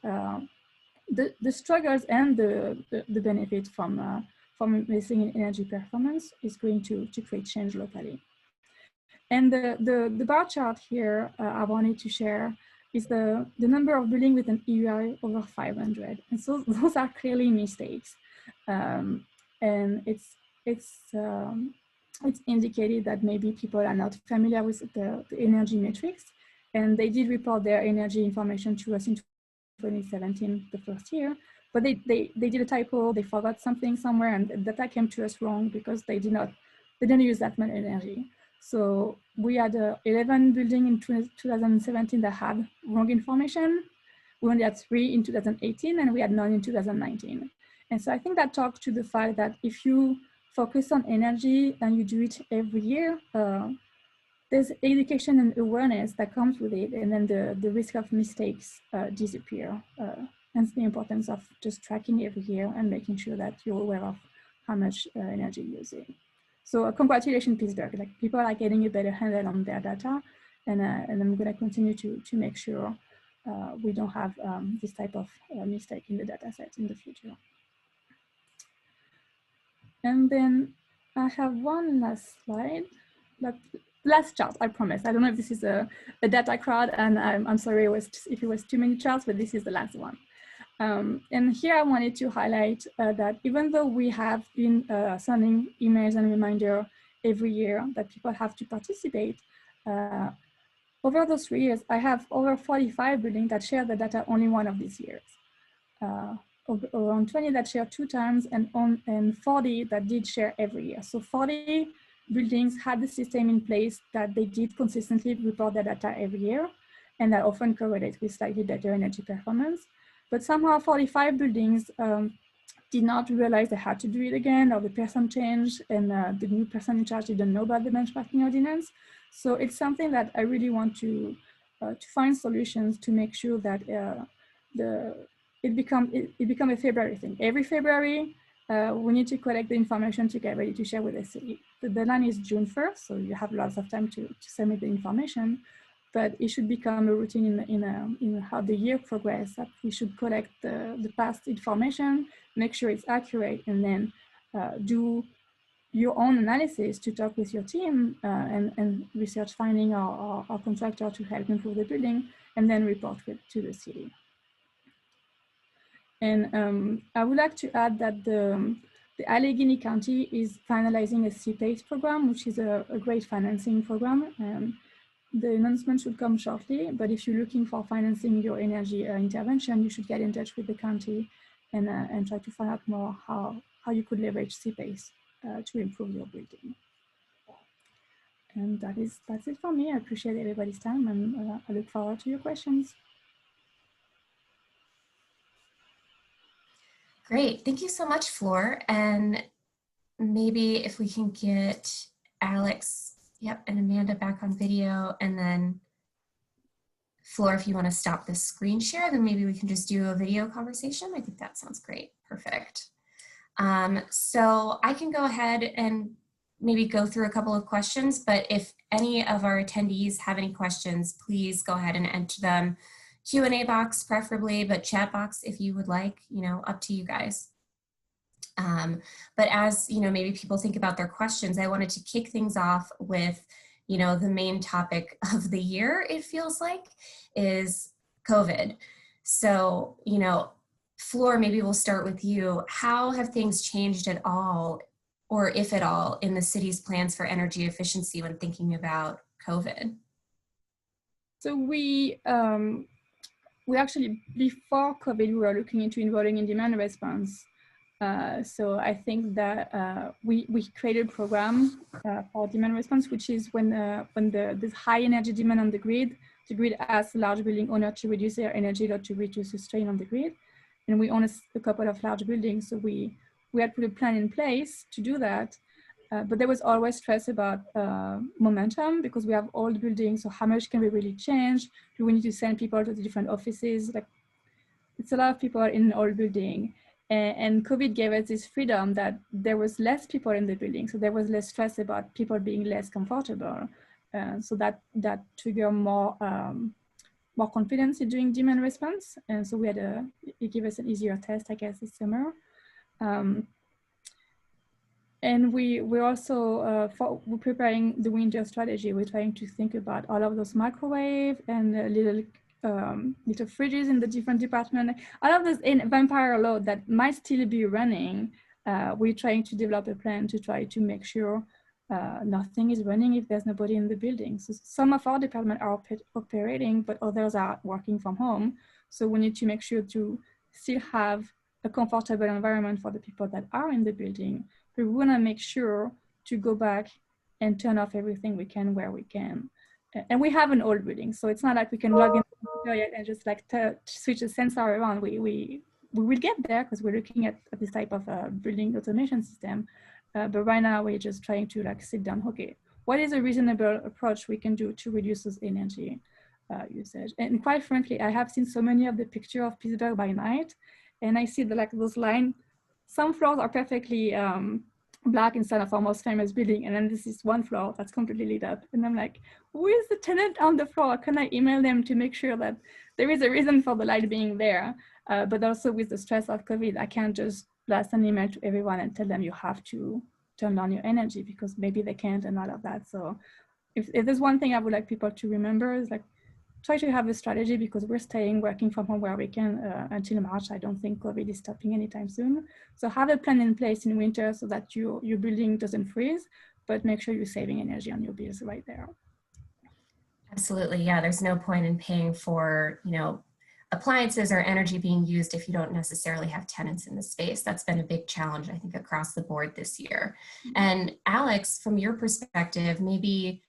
the struggles and the benefit from investing in energy performance is going to create change locally. And the bar chart here I wanted to share is the number of buildings with an EUI over 500. And so those are clearly mistakes. And it's indicated that maybe people are not familiar with the energy metrics, and they did report their energy information to us in 2017, the first year, but they did a typo, they forgot something somewhere, and the data came to us wrong because they didn't use that much energy. So we had 11 buildings in 2017 that had wrong information. We only had 3 in 2018, and we had none in 2019. And so I think that talks to the fact that if you focus on energy and you do it every year, there's education and awareness that comes with it, and then the risk of mistakes disappear. Hence the importance of just tracking every year and making sure that you're aware of how much energy you're using. So congratulations, Pittsburgh. Like, people are getting a better handle on their data, and I'm going to continue to make sure we don't have this type of mistake in the data set in the future. And then I have one last slide. Last chart, I promise. I don't know if this is a data crowd, and I'm sorry if it was too many charts, but this is the last one. And here I wanted to highlight that even though we have been sending emails and reminder every year that people have to participate, over those 3 years, I have over 45 buildings that share the data only one of these years. Around 20 that share 2 times, and 40 that did share every year. So 40 buildings had the system in place that they did consistently report their data every year, and that often correlates with slightly better energy performance. But somehow 45 buildings did not realize they had to do it again, or the person changed, and the new person in charge didn't know about the benchmarking ordinance. So it's something that I really want to find solutions to make sure that it become a February thing. Every February, we need to collect the information to get ready to share with the city. The deadline is June 1st, so you have lots of time to submit the information, but it should become a routine in how the year progresses, that we should collect the past information, make sure it's accurate, and then do your own analysis to talk with your team and research finding our contractor to help improve the building, and then report to the city. And I would like to add that the Allegheny County is finalizing a CPACE program, which is a great financing program. The announcement should come shortly, but if you're looking for financing your energy intervention, you should get in touch with the county and try to find out more how you could leverage CPACE to improve your building. And that's it for me. I appreciate everybody's time, and I look forward to your questions. Great, thank you so much, Flor. And maybe if we can get Alex, yep, and Amanda back on video, and then Flor, if you want to stop the screen share, then maybe we can just do a video conversation. I think that sounds great. Perfect. So I can go ahead and maybe go through a couple of questions, but if any of our attendees have any questions, please go ahead and enter them. Q&A box preferably, but chat box if you would like, up to you guys. But as, maybe people think about their questions, I wanted to kick things off with, the main topic of the year, it feels like, is COVID. So, Flor, maybe we'll start with you. How have things changed at all, or if at all, in the city's plans for energy efficiency when thinking about COVID? So we actually, before COVID, we were looking into involving in demand response So I think that we created a program for demand response, which is when there's high energy demand on the grid asks large building owner to reduce their energy load to reduce the strain on the grid. And we own a couple of large buildings, so we had put a plan in place to do that. But there was always stress about momentum because we have old buildings. So how much can we really change? Do we need to send people to the different offices? Like, it's a lot of people in an old building. And COVID gave us this freedom that there was less people in the building. So there was less stress about people being less comfortable. So that triggered more confidence in doing demand response. And so it gave us an easier test, I guess, this summer. And we're also, we're preparing the winter strategy. We're trying to think about all of those microwave and little fridges in the different departments. All of those vampire load that might still be running. We're trying to develop a plan to try to make sure nothing is running if there's nobody in the building. So some of our departments are operating, but others are working from home. So we need to make sure to still have a comfortable environment for the people that are in the building. We want to make sure to go back and turn off everything we can where we can. And we have an old building, so it's not like we can log in and just like switch the sensor around. We will get there because we're looking at this type of building automation system. But right now we're just trying to like sit down, okay, what is a reasonable approach we can do to reduce this energy usage? And quite frankly, I have seen so many of the pictures of Pittsburgh by night, and I see those lines. Some floors are perfectly black inside of our most famous building, and then this is one floor that's completely lit up. And I'm like, who is the tenant on the floor? Can I email them to make sure that there is a reason for the light being there? But also with the stress of COVID, I can't just blast an email to everyone and tell them you have to turn on your energy because maybe they can't and all of that. So if there's one thing I would like people to remember is like, try to have a strategy because we're working from home where we can until March. I don't think COVID is stopping anytime soon. So have a plan in place in winter so that your building doesn't freeze, but make sure you're saving energy on your bills right there. Absolutely, yeah. There's no point in paying for, appliances or energy being used if you don't necessarily have tenants in the space. That's been a big challenge, I think, across the board this year. And Alex, from your perspective, maybe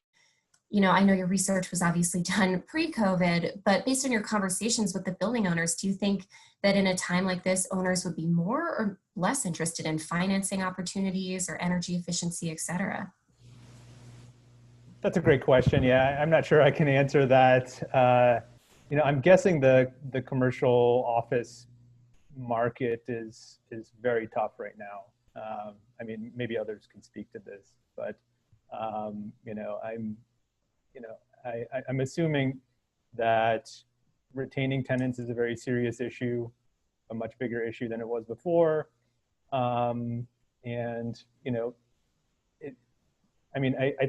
I know your research was obviously done pre-COVID, but based on your conversations with the building owners, do you think that in a time like this, owners would be more or less interested in financing opportunities or energy efficiency, et cetera? That's a great question. Yeah, I'm not sure I can answer that. I'm guessing the commercial office market is very tough right now. I mean, maybe others can speak to this, but I'm assuming that retaining tenants is a very serious issue, a much bigger issue than it was before. I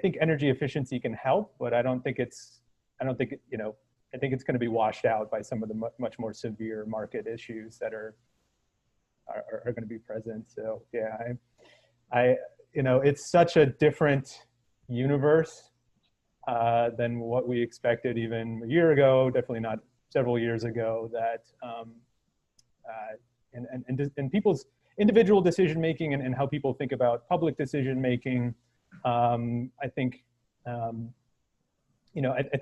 think energy efficiency can help, but I think it's going to be washed out by some of the much more severe market issues that are going to be present. So yeah, it's such a different universe than what we expected even a year ago, definitely not several years ago, that and people's individual decision making and how people think about public decision making. I think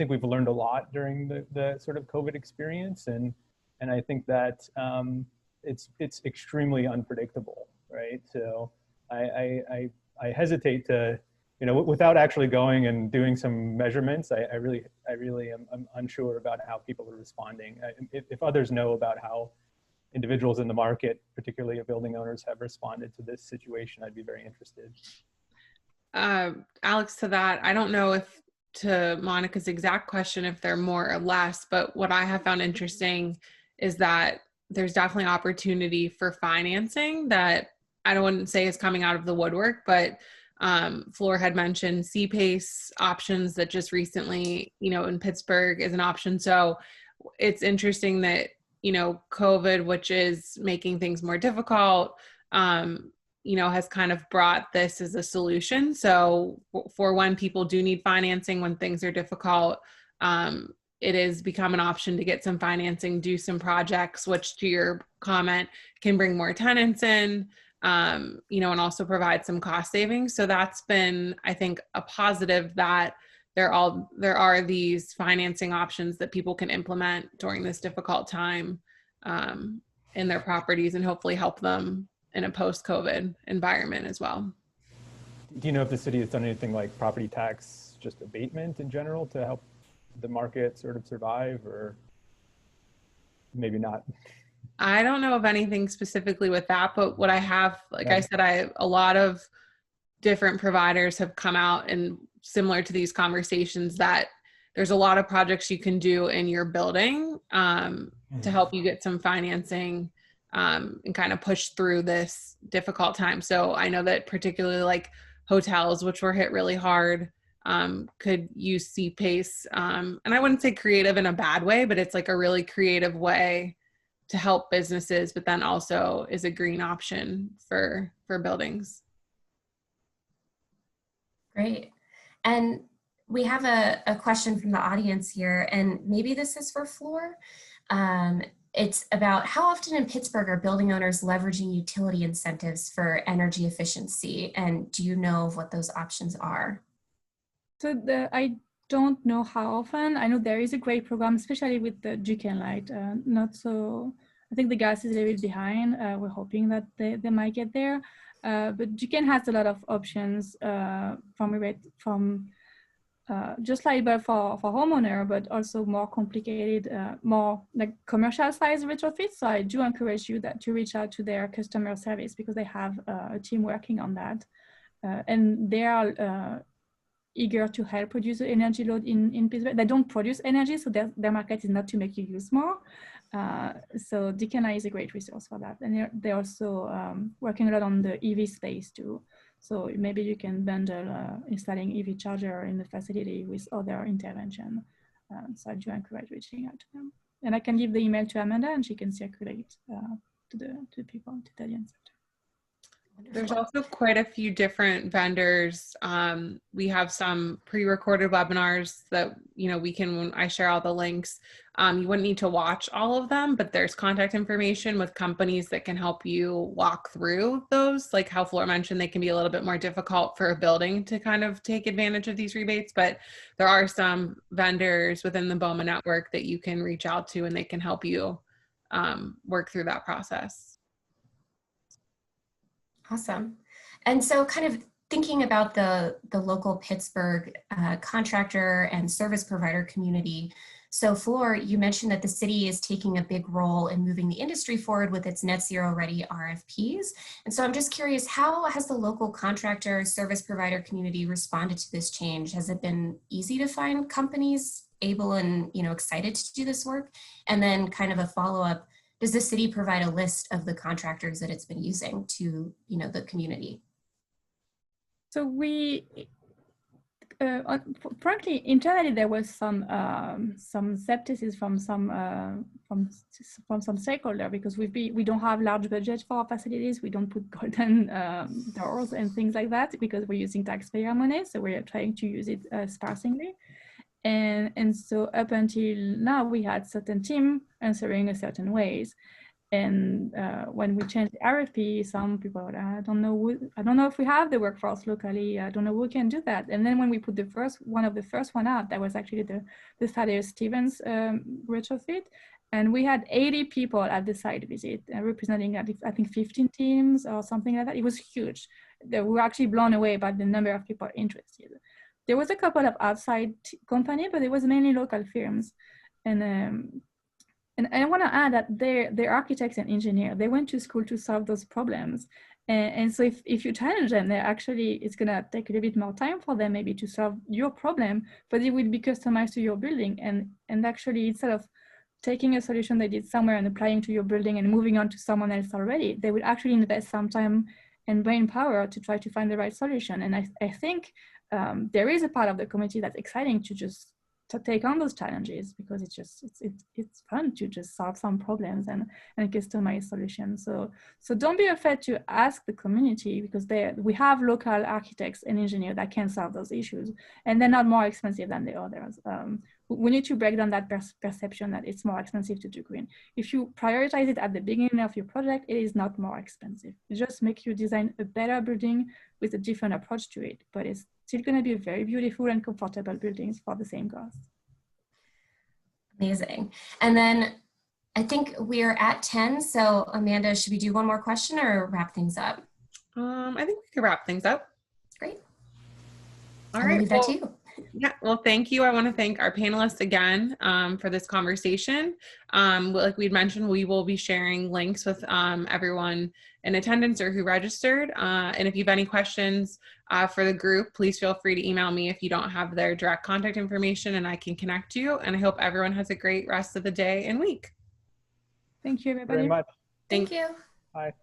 we've learned a lot during the sort of COVID experience, and I think that it's extremely unpredictable, right? So I hesitate to, without actually going and doing some measurements, I really am unsure about how people are responding. If others know about how individuals in the market, particularly building owners, have responded to this situation, I'd be very interested. Alex, to that, I don't know if to Monica's exact question, if they're more or less, but what I have found interesting is that there's definitely opportunity for financing that I wouldn't say is coming out of the woodwork, but Flor had mentioned C-PACE options that just recently, in Pittsburgh is an option. So it's interesting that, COVID, which is making things more difficult, has kind of brought this as a solution. So for when people do need financing, when things are difficult, it has become an option to get some financing, do some projects, which to your comment can bring more tenants in. you know, and also provide some cost savings. So that's been, I think, a positive that there are these financing options that people can implement during this difficult time in their properties and hopefully help them in a post-COVID environment as well. Do you know if the city has done anything like property tax, just abatement in general to help the market sort of survive, or maybe not? I don't know of anything specifically with that, but what I have, like I said, a lot of different providers have come out and similar to these conversations that there's a lot of projects you can do in your building to help you get some financing and kind of push through this difficult time. So I know that particularly like hotels, which were hit really hard, could use CPACE. And I wouldn't say creative in a bad way, but it's like a really creative way to help businesses, but then also is a green option for buildings. Great. And we have a question from the audience here, and maybe this is for Floor. It's about how often in Pittsburgh are building owners leveraging utility incentives for energy efficiency? And do you know of what those options are? So I don't know how often. I know there is a great program, especially with the GCAN light. Not so, I think the gas is a little bit behind. We're hoping that they might get there. But GCAN has a lot of options from just liable for homeowner, but also more complicated, more like commercial size retrofits. So I do encourage you to reach out to their customer service because they have a team working on that. And they are eager to help reduce the energy load in Pittsburgh. They don't produce energy, so their market is not to make you use more. So DKNI is a great resource for that. And they're also working a lot on the EV space too. So maybe you can bundle installing EV charger in the facility with other intervention. So I do encourage reaching out to them. And I can give the email to Amanda and she can circulate to the people, to the audience. There's also quite a few different vendors. We have some pre-recorded webinars that, you know, when I share all the links, you wouldn't need to watch all of them, but there's contact information with companies that can help you walk through those. Like how Flora mentioned, they can be a little bit more difficult for a building to kind of take advantage of these rebates, but there are some vendors within the BOMA network that you can reach out to and they can help you work through that process. Awesome. And so kind of thinking about the local Pittsburgh contractor and service provider community. So Floor, you mentioned that the city is taking a big role in moving the industry forward with its net zero ready RFPs. And so I'm just curious, how has the local contractor service provider community responded to this change? Has it been easy to find companies able and, you know, excited to do this work? And then kind of a follow-up, does the city provide a list of the contractors that it's been using to, you know, the community? So we, frankly, internally there was some skepticism from some stakeholder because we don't have large budget for our facilities. We don't put golden doors and things like that because we're using taxpayer money. So we're trying to use it sparsely. And so up until now, we had certain team answering a certain ways. And when we changed the RFP, some people were, I don't know if we have the workforce locally. I don't know who can do that. And then when we put one of the first one out, that was actually the Thaddeus Stevens retrofit. And we had 80 people at the site visit representing, I think 15 teams or something like that. It was huge. We were actually blown away by the number of people interested. There was a couple of outside companies, but it was mainly local firms. And I want to add that they're architects and engineers. They went to school to solve those problems. And so if you challenge them, it's going to take a little bit more time for them maybe to solve your problem, but it will be customized to your building. And actually, instead of taking a solution they did somewhere and applying to your building and moving on to someone else already, they would actually invest some time and brain power to try to find the right solution. And I think there is a part of the community that's exciting to take on those challenges because it's fun to just solve some problems and customize solutions. So don't be afraid to ask the community because we have local architects and engineers that can solve those issues, and they're not more expensive than the others. we need to break down that perception that it's more expensive to do green. If you prioritize it at the beginning of your project, it is not more expensive. It just makes you design a better building with a different approach to it, but it's still going to be a very beautiful and comfortable buildings for the same cost. Amazing. And then I think we're at 10. So Amanda, should we do one more question or wrap things up? I think we could wrap things up. Great. All I'll right. leave that to you. Yeah, well, thank you. I want to thank our panelists again for this conversation. Like we'd mentioned, we will be sharing links with everyone in attendance or who registered. And if you have any questions for the group, please feel free to email me if you don't have their direct contact information, and I can connect you. And I hope everyone has a great rest of the day and week. Thank you, everybody. Very much. Thank you. Bye.